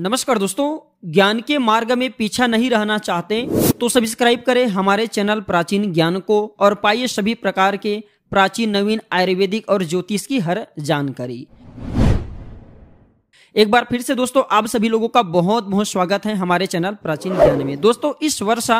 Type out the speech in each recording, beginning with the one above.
नमस्कार दोस्तों, ज्ञान के मार्ग में पीछा नहीं रहना चाहते तो सब्सक्राइब करें हमारे चैनल प्राचीन ज्ञान को और पाइए सभी प्रकार के प्राचीन, नवीन, आयुर्वेदिक और ज्योतिष की हर जानकारी। एक बार फिर से दोस्तों आप सभी लोगों का बहुत बहुत स्वागत है हमारे चैनल प्राचीन ज्ञान में। दोस्तों इस वर्ष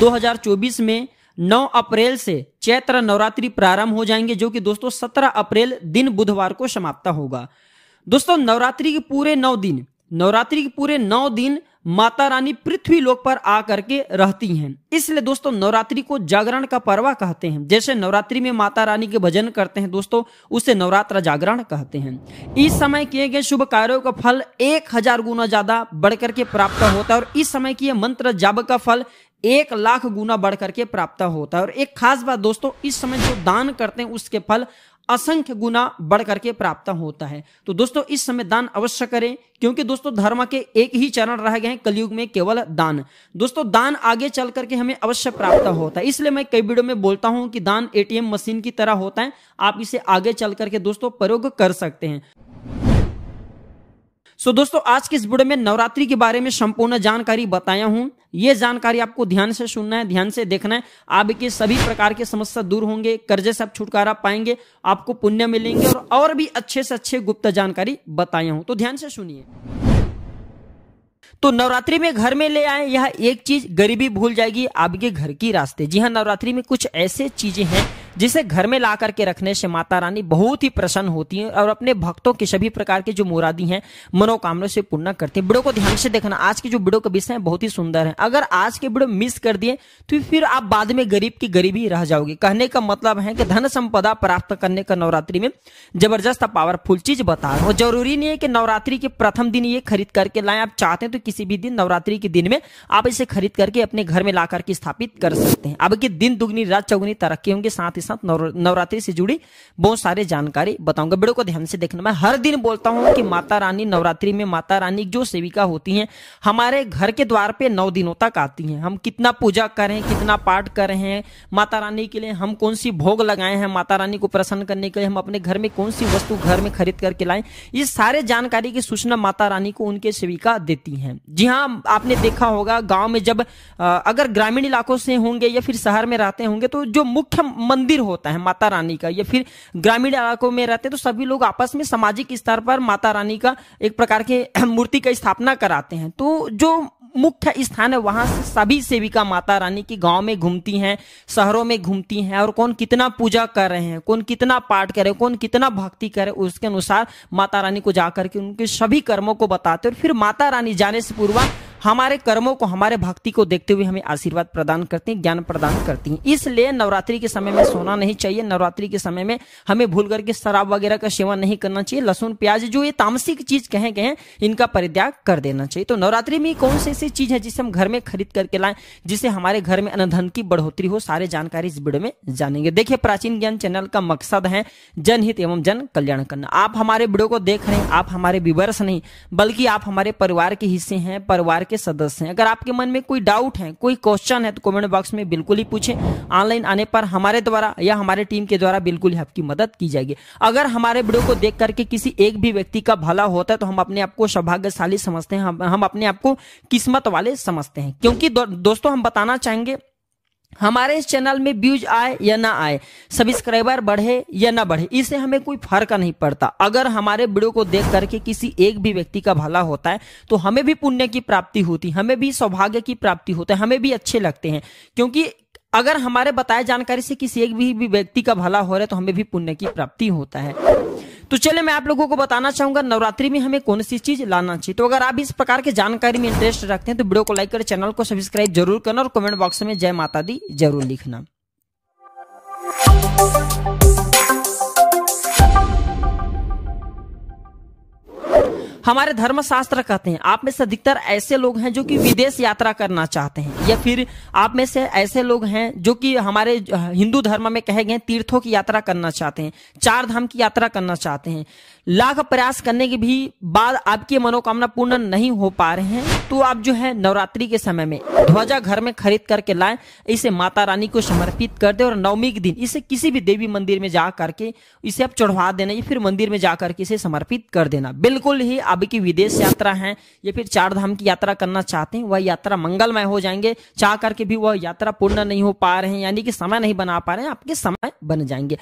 2024 में 9 अप्रैल से चैत्र नवरात्रि प्रारंभ हो जाएंगे, जो कि दोस्तों 17 अप्रैल दिन बुधवार को समाप्त होगा। दोस्तों नवरात्रि के पूरे 9 दिन माता रानी पृथ्वी लोक पर आकर के रहती हैं। इसलिए दोस्तों नवरात्रि को जागरण का पर्व कहते हैं। जैसे नवरात्रि में माता रानी के भजन करते हैं दोस्तों, उसे नवरात्र जागरण कहते हैं। इस समय किए गए शुभ कार्यों का फल 1000 गुना ज्यादा बढ़कर के प्राप्त होता है और इस समय किए मंत्र जाप का फल 1,00,000 गुना बढ़कर के प्राप्त होता है। और एक खास बात दोस्तों, इस समय जो दान करते हैं उसके फल असंख्य गुना बढ़ करके प्राप्त होता है। तो दोस्तों इस समय दान अवश्य करें, क्योंकि दोस्तों धर्म के एक ही चरण रह गए हैं कलयुग में, केवल दान। दोस्तों दान आगे चल करके हमें अवश्य प्राप्त होता है। इसलिए मैं कई वीडियो में बोलता हूं कि दान ATM मशीन की तरह होता है, आप इसे आगे चल करके दोस्तों प्रयोग कर सकते हैं। दोस्तों आज के इस वीडियो में नवरात्रि के बारे में संपूर्ण जानकारी बताया हूं। यह जानकारी आपको ध्यान से सुनना है, ध्यान से देखना है। आपके सभी प्रकार के समस्या दूर होंगे, कर्जे से आप छुटकारा पाएंगे, आपको पुण्य मिलेंगे और भी अच्छे से अच्छे गुप्त जानकारी बताया हूं, तो ध्यान से सुनिए। तो नवरात्रि में घर में ले आए यह एक चीज, गरीबी भूल जाएगी आपके घर की रास्ते। जी हाँ, नवरात्रि में कुछ ऐसे चीजें हैं जिसे घर में ला करके रखने से माता रानी बहुत ही प्रसन्न होती हैं और अपने भक्तों के सभी प्रकार के जो मुरादी हैं मनोकामना से पूर्ण करती हैं। वीडियो को ध्यान से देखना, आज की जो वीडियो का विषय है बहुत ही सुंदर है। अगर आज के वीडियो मिस कर दिए तो फिर आप बाद में गरीब की गरीबी रह जाओगे। कहने का मतलब है कि धन संपदा प्राप्त करने का नवरात्रि में जबरदस्त पावरफुल चीज बता रहा हूं। जरूरी नहीं है कि नवरात्रि के प्रथम दिन ये खरीद करके लाएं। आप चाहते हैं तो किसी भी दिन नवरात्रि के दिन में आप इसे खरीद करके अपने घर में ला करके स्थापित कर सकते हैं। अब के दिन दुगनी रात चौगुनी तरक्की होंगे, साथ ही साथ नवरात्रि से जुड़ी बहुत सारे जानकारी बताऊंगा। वीडियो को ध्यान से देखना। मैं हर दिन बोलता हूं कि माता रानी नवरात्रि में माता रानी जो सेविका होती हैं हमारे घर के द्वार पे 9 दिनों तक आती हैं। हम कितना पूजा करें, कितना पाठ कर रहे हैं माता रानी के लिए, हम कौन सी भोग लगाए हैं माता रानी को प्रसन्न करने के लिए, हम अपने घर में कौन सी वस्तु घर में खरीद करके लाएं, ये सारे जानकारी की सूचना माता रानी को उनके सेविका देती हैं। जी हाँ, आपने देखा होगा गांव में जब अगर ग्रामीण इलाकों से होंगे या फिर शहर में रहते होंगे तो जो मुख्य मंदिर होता है माता रानी का, या फिर ग्रामीण इलाकों में रहते हैं तो सभी लोग आपस में सामाजिक स्तर पर माता रानी का एक प्रकार के मूर्ति का स्थापना कराते हैं। तो जो मुख्य स्थान है वहां से सभी सेविका माता रानी की गांव में घूमती हैं, शहरों में घूमती हैं और कौन कितना पूजा कर रहे हैं, कौन कितना पाठ करे, कौन कितना भक्ति करे, उसके अनुसार माता रानी को जाकर के उनके सभी कर्मों को बताते हैं और फिर माता रानी जाने से पूर्व हमारे कर्मों को, हमारे भक्ति को देखते हुए हमें आशीर्वाद प्रदान करती हैं, ज्ञान प्रदान करती हैं। इसलिए नवरात्रि के समय में सोना नहीं चाहिए। नवरात्रि के समय में हमें भूल करके शराब वगैरह का सेवन नहीं करना चाहिए। लहसुन प्याज जो ये तामसिक चीज कहे गए हैं इनका परित्याग कर देना चाहिए। तो नवरात्रि में कौन सी ऐसी चीज है जिसे हम घर में खरीद करके लाएं, जिससे हमारे घर में अन्न की बढ़ोतरी हो, सारे जानकारी इस वीडियो में जानेंगे। देखिए, प्राचीन ज्ञान चैनल का मकसद है जनहित एवं जन कल्याण करना। आप हमारे वीडियो को देख रहे हैं, आप हमारे व्यूअर्स नहीं बल्कि आप हमारे परिवार के हिस्से हैं, परिवार के सदस्य हैं। अगर आपके मन में कोई डाउट है, कोई क्वेश्चन है तो कमेंट बॉक्स में बिल्कुल ही पूछें। ऑनलाइन आने पर हमारे द्वारा या हमारे टीम के द्वारा बिल्कुल ही आपकी मदद की जाएगी। अगर हमारे वीडियो को देख करके किसी एक भी व्यक्ति का भला होता है तो हम अपने आप को सौभाग्यशाली समझते हैं, हम अपने आप को किस्मत वाले समझते हैं। क्योंकि दोस्तों हम बताना चाहेंगे, हमारे इस चैनल में व्यूज आए या ना आए, सब्सक्राइबर बढ़े या ना बढ़े, इससे हमें कोई फर्क नहीं पड़ता। अगर हमारे वीडियो को देख करके किसी एक भी व्यक्ति का भला होता है तो हमें भी पुण्य की प्राप्ति होती है, हमें भी सौभाग्य की प्राप्ति होता है, हमें भी अच्छे लगते हैं। क्योंकि अगर हमारे बताए जानकारी से किसी एक भी व्यक्ति का भला हो रहा है तो हमें भी पुण्य की प्राप्ति होता है। तो चलिए मैं आप लोगों को बताना चाहूंगा नवरात्रि में हमें कौन सी चीज लाना चाहिए। तो अगर आप इस प्रकार के जानकारी में इंटरेस्ट रखते हैं तो वीडियो को लाइक कर, चैनल को सब्सक्राइब जरूर करना और कमेंट बॉक्स में जय माता दी जरूर लिखना। हमारे धर्मशास्त्र कहते हैं आप में से अधिकतर ऐसे लोग हैं जो कि विदेश यात्रा करना चाहते हैं, या फिर आप में से ऐसे लोग हैं जो कि हमारे हिंदू धर्म में कहे गए तीर्थों की यात्रा करना चाहते हैं, 4 धाम की यात्रा करना चाहते हैं। लाख प्रयास करने के भी बाद आपकी मनोकामना पूर्ण नहीं हो पा रहे हैं, तो आप जो है नवरात्रि के समय में ध्वजा घर में खरीद करके लाएं, इसे माता रानी को समर्पित कर दे और नवमी के दिन इसे किसी भी देवी मंदिर में जा करके इसे आप चढ़वा देना या फिर मंदिर में जा करके इसे समर्पित कर देना। बिल्कुल ही आपकी विदेश यात्रा है या फिर 4 धाम की यात्रा करना चाहते हैं, वह यात्रा मंगलमय हो जाएंगे। चाह करके भी वह यात्रा पूर्ण नहीं हो पा रहे हैं, यानी कि समय नहीं बना पा रहे हैं, आपके समय बन जाएंगे।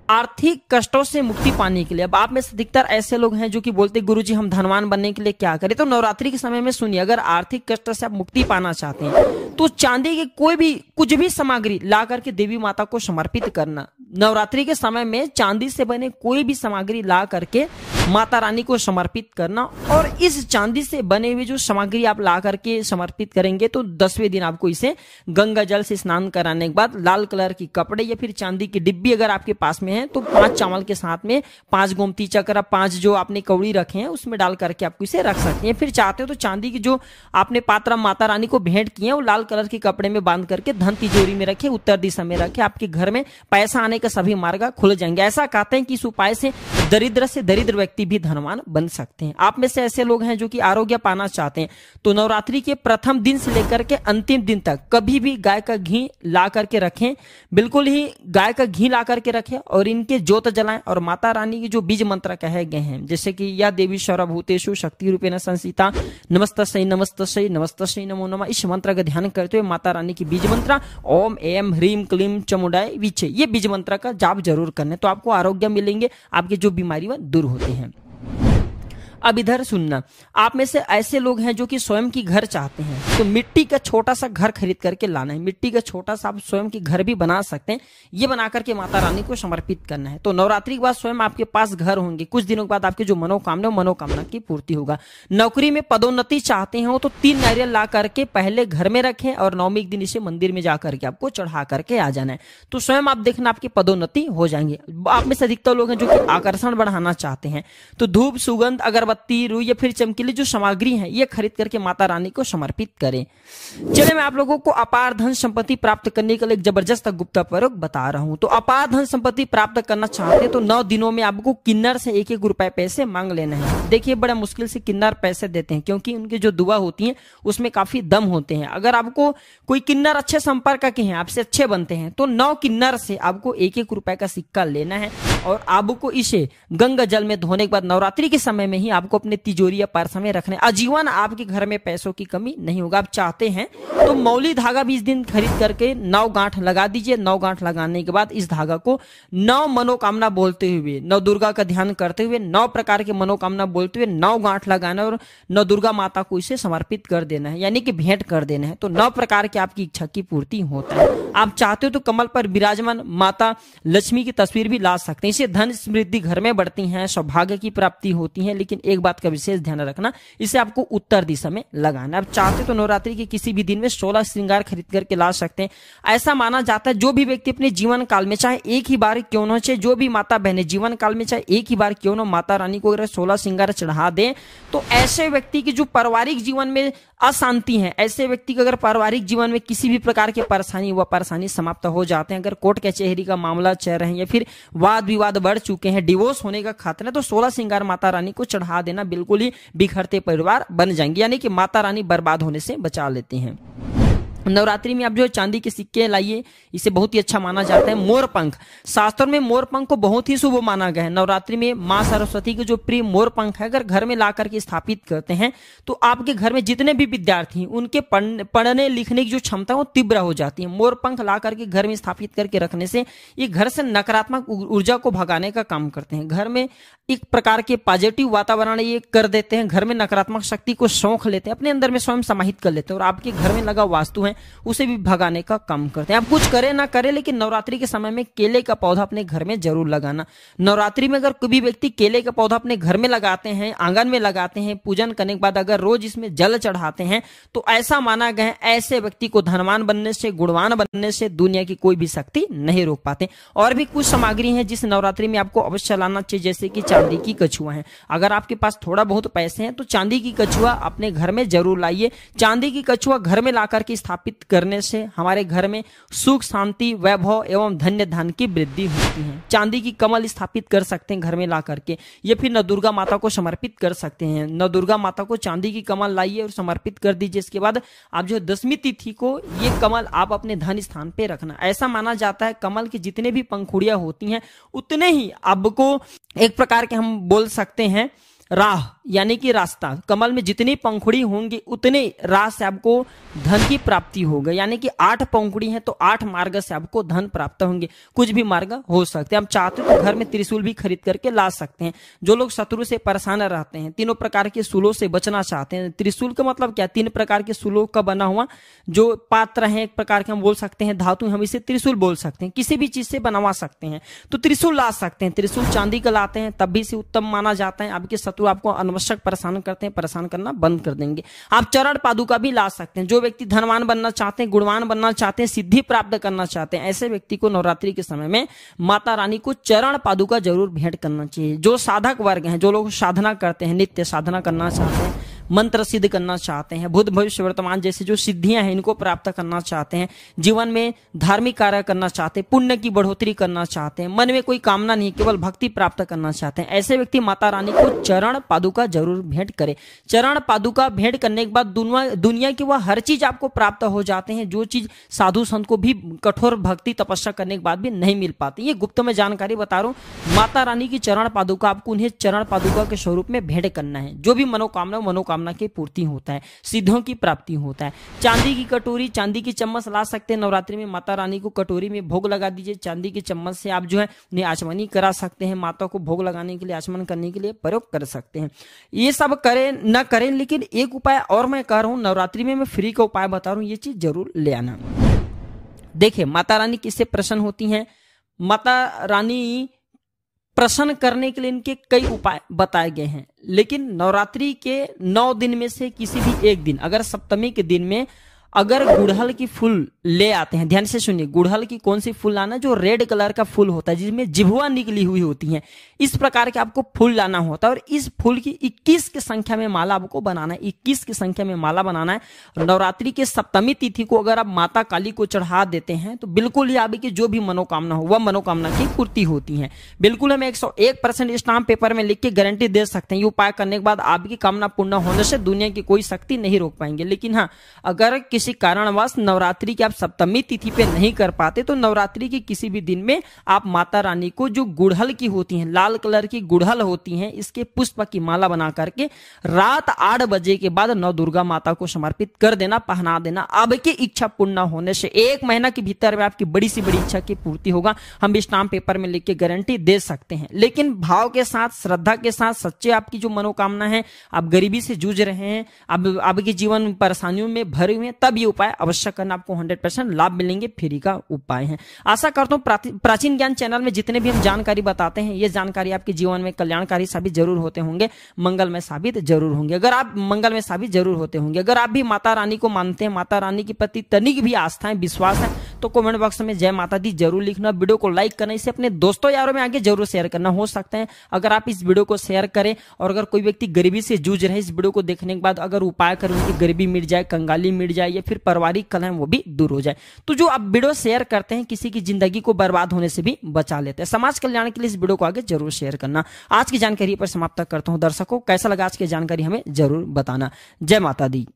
आर्थिक कष्टों से मुक्ति पाने के लिए, अब आप में से अधिकतर ऐसे लोग हैं जो कि बोलते गुरुजी हम धनवान बनने के लिए क्या करें, तो नवरात्रि के समय में सुनिए, अगर आर्थिक कष्ट से आप मुक्ति पाना चाहते हैं तो चांदी की कोई भी कुछ भी सामग्री ला करके देवी माता को समर्पित करना। नवरात्रि के समय में चांदी से बने कोई भी सामग्री ला करके माता रानी को समर्पित करना, और इस चांदी से बने हुए जो सामग्री आप ला करके समर्पित करेंगे तो 10वें दिन आपको इसे गंगा जल से स्नान कराने के बाद लाल कलर की कपड़े या फिर चांदी की डिब्बी अगर आपके पास में है तो 5 चावल के साथ में 5 गोमती चक्र, 5 जो आपने कौड़ी रखे हैं उसमें डाल करके आपको इसे रख सकते हैं। फिर चाहते हो तो चांदी की जो आपने पात्र माता रानी को भेंट किए हैं वो लाल कलर के कपड़े में बांध करके धन तिजोरी में रखे, उत्तर दिशा में रखे, आपके घर में पैसा आने के सभी मार्ग खुल जाएंगे। ऐसा कहते हैं कि इस उपाय से दरिद्र से दरिद्र व्यक्ति भी धनवान बन सकते हैं। आप में से ऐसे लोग हैं जो कि आरोग्य पाना चाहते हैं, तो नवरात्रि के प्रथम दिन से लेकर के अंतिम दिन तक कभी भी गाय का घी ला करके रखें, बिल्कुल ही गाय का घी ला करके रखें और इनके ज्योत जलाएं और माता रानी के जो बीज मंत्र कहे गए हैं, जैसे कि या देवी सर्वभूतेषु शक्ति रूपेण संस्थिता नमस्तस्यै नमस्तस्यै नमस्तस्यै नमो नमः, इस मंत्र का ध्यान करते हुए माता रानी की बीज मंत्र ओम एम ह्रीम क्लीम चमुंडाय विचे, ये बीज मंत्र का जाप जरूर करने, तो आपको आरोग्य मिलेंगे, आपके जो बीमारी वह दूर होते हैं। अब इधर सुनना, आप में से ऐसे लोग हैं जो कि स्वयं की घर चाहते हैं, तो मिट्टी का छोटा सा घर खरीद करके लाना है। मिट्टी का छोटा सा आप स्वयं की घर भी बना सकते हैं, ये बना करके माता रानी को समर्पित करना है। तो नवरात्रि के बाद स्वयं आपके पास घर होंगे, कुछ दिनों के बाद आपकी जो मनोकामना की पूर्ति होगा। नौकरी में पदोन्नति चाहते हैं तो 3 नारियल ला करके पहले घर में रखें और नवमी के दिन इसे मंदिर में जाकर के आपको चढ़ा करके आ जाना है, तो स्वयं आप देखना आपकी पदोन्नति हो जाएंगे। आप में से अधिकतर लोग हैं जो कि आकर्षण बढ़ाना चाहते हैं, तो धूप सुगंध अगरबत्ती रुई या फिर चमकीली जो सामग्री है ये खरीद करके माता रानी को समर्पित करें। चलिए मैं आप लोगों को अपार धन संपत्ति प्राप्त करने के लिए एक जबरदस्त गुप्त प्रयोग बता रहा हूं। तो अपार धन संपत्ति प्राप्त करना चाहते हैं तो 9 दिनों में आपको किन्नर से 1-1 रुपए पैसे मांग लेना है। देखिए बड़ा मुश्किल से किन्नर पैसे देते हैं, क्योंकि उनकी जो दुआ होती है उसमें काफी दम होते हैं। अगर आपको कोई किन्नर अच्छे संपर्क के हैं, आपसे अच्छे बनते हैं, तो 9 किन्नर से आपको 1-1 रुपए का सिक्का लेना है और आपको इसे गंगा जल में धोने के बाद नवरात्रि के समय में ही आपको अपने तिजोरी या पर्स में रखना है। आजीवन आपके घर में पैसों की कमी नहीं होगा। आप चाहते हैं तो मौली धागा भी इस दिन खरीद करके 9 गांठ लगा दीजिए। 9 गांठ लगाने के बाद इस धागा को 9 मनोकामना बोलते हुए, 9 दुर्गा का ध्यान करते हुए, 9 प्रकार के मनोकामना बोलते हुए 9 गांठ लगाना और 9 दुर्गा माता को इसे समर्पित कर देना है, यानी कि भेंट कर देना है। तो 9 प्रकार के आपकी इच्छा की पूर्ति होता है। आप चाहते हो तो कमल पर विराजमान माता लक्ष्मी की तस्वीर भी ला सकते हैं। इससे धन समृद्धि घर में बढ़ती है, सौभाग्य की प्राप्ति होती है। लेकिन एक बात का विशेष ध्यान रखना, इसे आपको उत्तर दिशा में लगाना। आप चाहते तो नवरात्रि के किसी भी दिन में 16 श्रृंगार खरीद करके ला सकते हैं। ऐसा माना जाता है जो भी व्यक्ति अपने जीवन काल में चाहे एक ही बार क्यों न, चाहे जो भी माता बहने जीवन काल में चाहे एक ही बार क्यों न माता रानी को अगर 16 श्रृंगार चढ़ा दें तो ऐसे व्यक्ति की जो पारिवारिक जीवन में अशांति है, ऐसे व्यक्ति को अगर पारिवारिक जीवन में किसी भी प्रकार की परेशानी वह परेशानी समाप्त हो जाते हैं। अगर कोर्ट कचहरी का मामला चल रहे हैं या फिर वाद विवाद बढ़ चुके हैं, डिवोर्स होने का खतरा है, तो 16 श्रृंगार माता रानी को चढ़ा देना, बिल्कुल ही बिखरते परिवार बन जाएंगे, यानी कि माता रानी बर्बाद होने से बचा लेते हैं। नवरात्रि में आप जो चांदी के सिक्के लाइए, इसे बहुत ही अच्छा माना जाता है। मोर पंख, शास्त्रों में मोर पंख को बहुत ही शुभ माना गया है। नवरात्रि में मां सरस्वती के जो प्रिय मोर पंख है अगर घर में ला करके स्थापित करते हैं तो आपके घर में जितने भी विद्यार्थी उनके पढ़ने लिखने की जो क्षमता वो तीव्र हो जाती है। मोर पंख ला करके घर में स्थापित करके रखने से ये घर से नकारात्मक ऊर्जा को भगाने का काम करते हैं। घर में एक प्रकार के पॉजिटिव वातावरण ये कर देते हैं, घर में नकारात्मक शक्ति को सौंख लेते हैं, अपने अंदर में स्वयं समाहित कर लेते हैं और आपके घर में लगा वास्तु है उसे भी भगाने का काम करते हैं। आप कुछ करें ना करें, लेकिन नवरात्रि के समय में केले का पौधा अपने घर में जरूर लगाना। नवरात्रि में अगर कोई भी व्यक्ति केले का पौधा अपने घर में लगाते हैं, आंगन में लगाते हैं, पूजन करने के बाद अगर रोज इसमें जल चढ़ाते हैं तो ऐसा माना गया है ऐसे व्यक्ति को धनवान बनने से, गुणवान बनने से दुनिया की कोई भी शक्ति नहीं रोक पाते। और भी कुछ सामग्री है जिस नवरात्रि में आपको अवश्य लाना चाहिए, जैसे कि चांदी की कछुआ है। अगर आपके पास थोड़ा बहुत पैसे हैं तो चांदी की कछुआ अपने घर में जरूर लाइए। चांदी की कछुआ घर में ला करके स्थापित स्थापित करने से हमारे घर में सुख, शांति, वैभव एवं धन्य धन की वृद्धि होती है। चांदी की कमल स्थापित कर सकते हैं घर में ला करके, या फिर नव दुर्गा माता को समर्पित कर सकते हैं। नव दुर्गा माता को चांदी की कमल लाइए और समर्पित कर दीजिए। इसके बाद आप जो 10वीं तिथि को ये कमल आप अपने धन स्थान पे रखना। ऐसा माना जाता है कमल की जितने भी पंखुड़ियां होती हैं उतने ही आपको एक प्रकार के हम बोल सकते हैं राह यानी कि रास्ता, कमल में जितनी पंखुड़ी होंगी उतने राह से आपको धन की प्राप्ति होगी। यानी कि 8 पंखुड़ी हैं तो 8 मार्ग से आपको धन प्राप्त होंगे। कुछ भी मार्ग हो सकते हैं। हम चाहते हैं तो घर में त्रिशूल भी खरीद करके ला सकते हैं। जो लोग शत्रु से परेशान रहते हैं, तीनों प्रकार के सूलों से बचना चाहते हैं। त्रिशूल का मतलब क्या? 3 प्रकार के सूलों का बना हुआ जो पात्र है, एक प्रकार के हम बोल सकते हैं धातु, हम इसे त्रिशूल बोल सकते हैं। किसी भी चीज से बनवा सकते हैं तो त्रिशूल ला सकते हैं। त्रिशूल चांदी का लाते हैं तब भी से उत्तम माना जाता है। आपके शत्रु आपको अनावश्यक परेशान करते हैं, परेशान करना बंद कर देंगे। आप चरण पादुका भी ला सकते हैं। जो व्यक्ति धनवान बनना चाहते हैं, गुणवान बनना चाहते हैं, सिद्धि प्राप्त करना चाहते हैं, ऐसे व्यक्ति को नवरात्रि के समय में माता रानी को चरण पादुका जरूर भेंट करना चाहिए। जो साधक वर्ग हैं, जो लोग साधना करते हैं, नित्य साधना करना चाहते हैं, मंत्र सिद्ध करना चाहते हैं, भूत भविष्य वर्तमान जैसे जो सिद्धियां हैं इनको प्राप्त करना चाहते हैं, जीवन में धार्मिक कार्य करना चाहते हैं, पुण्य की बढ़ोतरी करना चाहते हैं, मन में कोई कामना नहीं, केवल भक्ति प्राप्त करना चाहते हैं, ऐसे व्यक्ति माता रानी को चरण पादुका जरूर भेंट करें। चरण पादुका भेंट करने के बाद दुनिया की वह हर चीज आपको प्राप्त हो जाते हैं, जो चीज साधु संत को भी कठोर भक्ति तपस्या करने के बाद भी नहीं मिल पाती। ये गुप्त में जानकारी बता रहा हूं। माता रानी की चरण पादुका आपको उन्हें चरण पादुका के स्वरूप में भेंट करना है। जो भी मनोकामना की पूर्ति होता है, सिद्धियों की प्राप्ति होता है। चांदी की कटोरी, चांदी की चम्मच ला सकते हैं। नवरात्रि में माता रानी को कटोरी में भोग लगा दीजिए। चांदी की चम्मच से आप जो है उन्हें आचमनी करा सकते हैं। माता को भोग लगाने के लिए, आचमन करने के लिए प्रयोग कर सकते हैं। ये सब करें न करें, लेकिन एक उपाय और मैं कर रहा हूं नवरात्रि में, मैं फ्री का उपाय बता रहा हूं, ये चीज जरूर ले आना। देखिए माता रानी किससे प्रसन्न होती हैं? माता रानी प्रसन्न करने के लिए इनके कई उपाय बताए गए हैं, लेकिन नवरात्रि के 9 दिन में से किसी भी एक दिन, अगर सप्तमी के दिन में अगर गुड़हल की फूल ले आते हैं, ध्यान से सुनिए, गुड़हल की कौन सी फूल लाना? जो रेड कलर का फूल होता है जिसमें जिभुआ निकली हुई होती है, इस प्रकार के आपको फूल लाना होता है। और इस फूल की 21 की संख्या में माला आपको बनाना है। 21 की संख्या में माला बनाना है। नवरात्रि के सप्तमी तिथि को अगर आप माता काली को चढ़ा देते हैं तो बिल्कुल ही आपकी जो भी मनोकामना हो वह मनोकामना की पूर्ति होती है। बिल्कुल हम 101% स्टाम्प पेपर में लिख के गारंटी दे सकते हैं। ये उपाय करने के बाद आपकी कामना पूर्ण होने से दुनिया की कोई शक्ति नहीं रोक पाएंगे। लेकिन हाँ, अगर किसी कारणवश नवरात्रि की आप सप्तमी तिथि पे नहीं कर पाते तो नवरात्रि के किसी भी दिन में आप माता रानी को जो गुड़हल की होती हैं, लाल कलर की गुड़हल होती हैं, इसके पुष्प की माला बना करके रात 8 बजे के बाद नव दुर्गा माता को समर्पित कर देना, पहना देना। आपकी इच्छा पूर्ण होने से 1 महीना के भीतर में आपकी बड़ी सी बड़ी इच्छा की पूर्ति होगा। हम स्टाम्प पेपर में लिख के गारंटी दे सकते हैं। लेकिन भाव के साथ, श्रद्धा के साथ, सच्चे आपकी जो मनोकामना है, आप गरीबी से जूझ रहे हैं, अब आपके जीवन परेशानियों में भरे हुए हैं, तब ये उपाय अवश्य करना, आपको 100% लाभ मिलेंगे। फ्री का उपाय है। आशा करता हूं प्राचीन ज्ञान चैनल में जितने भी हम जानकारी बताते हैं, ये जानकारी आपके जीवन में कल्याणकारी साबित जरूर होते होंगे, मंगलमय साबित जरूर होंगे। अगर आप मंगलमय साबित जरूर होते होंगे। अगर आप भी माता रानी को मानते हैं, माता रानी के प्रति तनिक भी आस्था है, विश्वास है, तो कमेंट बॉक्स में जय माता दी जरूर लिखना। वीडियो को लाइक करना, इसे अपने दोस्तों यारों में आगे जरूर शेयर करना। हो सकता है अगर आप इस वीडियो को शेयर करें और अगर कोई व्यक्ति गरीबी से जूझ रहे, इस वीडियो को देखने के बाद अगर उपाय करें, उनकी गरीबी मिट जाए, कंगाली मिट जाए, या फिर पारिवारिक कलह वो भी दूर हो जाए, तो जो आप वीडियो शेयर करते हैं किसी की जिंदगी को बर्बाद होने से भी बचा लेते हैं। समाज कल्याण के लिए इस वीडियो को आगे जरूर शेयर करना। आज की जानकारी पर समाप्त करता हूं। दर्शकों कैसा लगा आज की जानकारी हमें जरूर बताना। जय माता दी।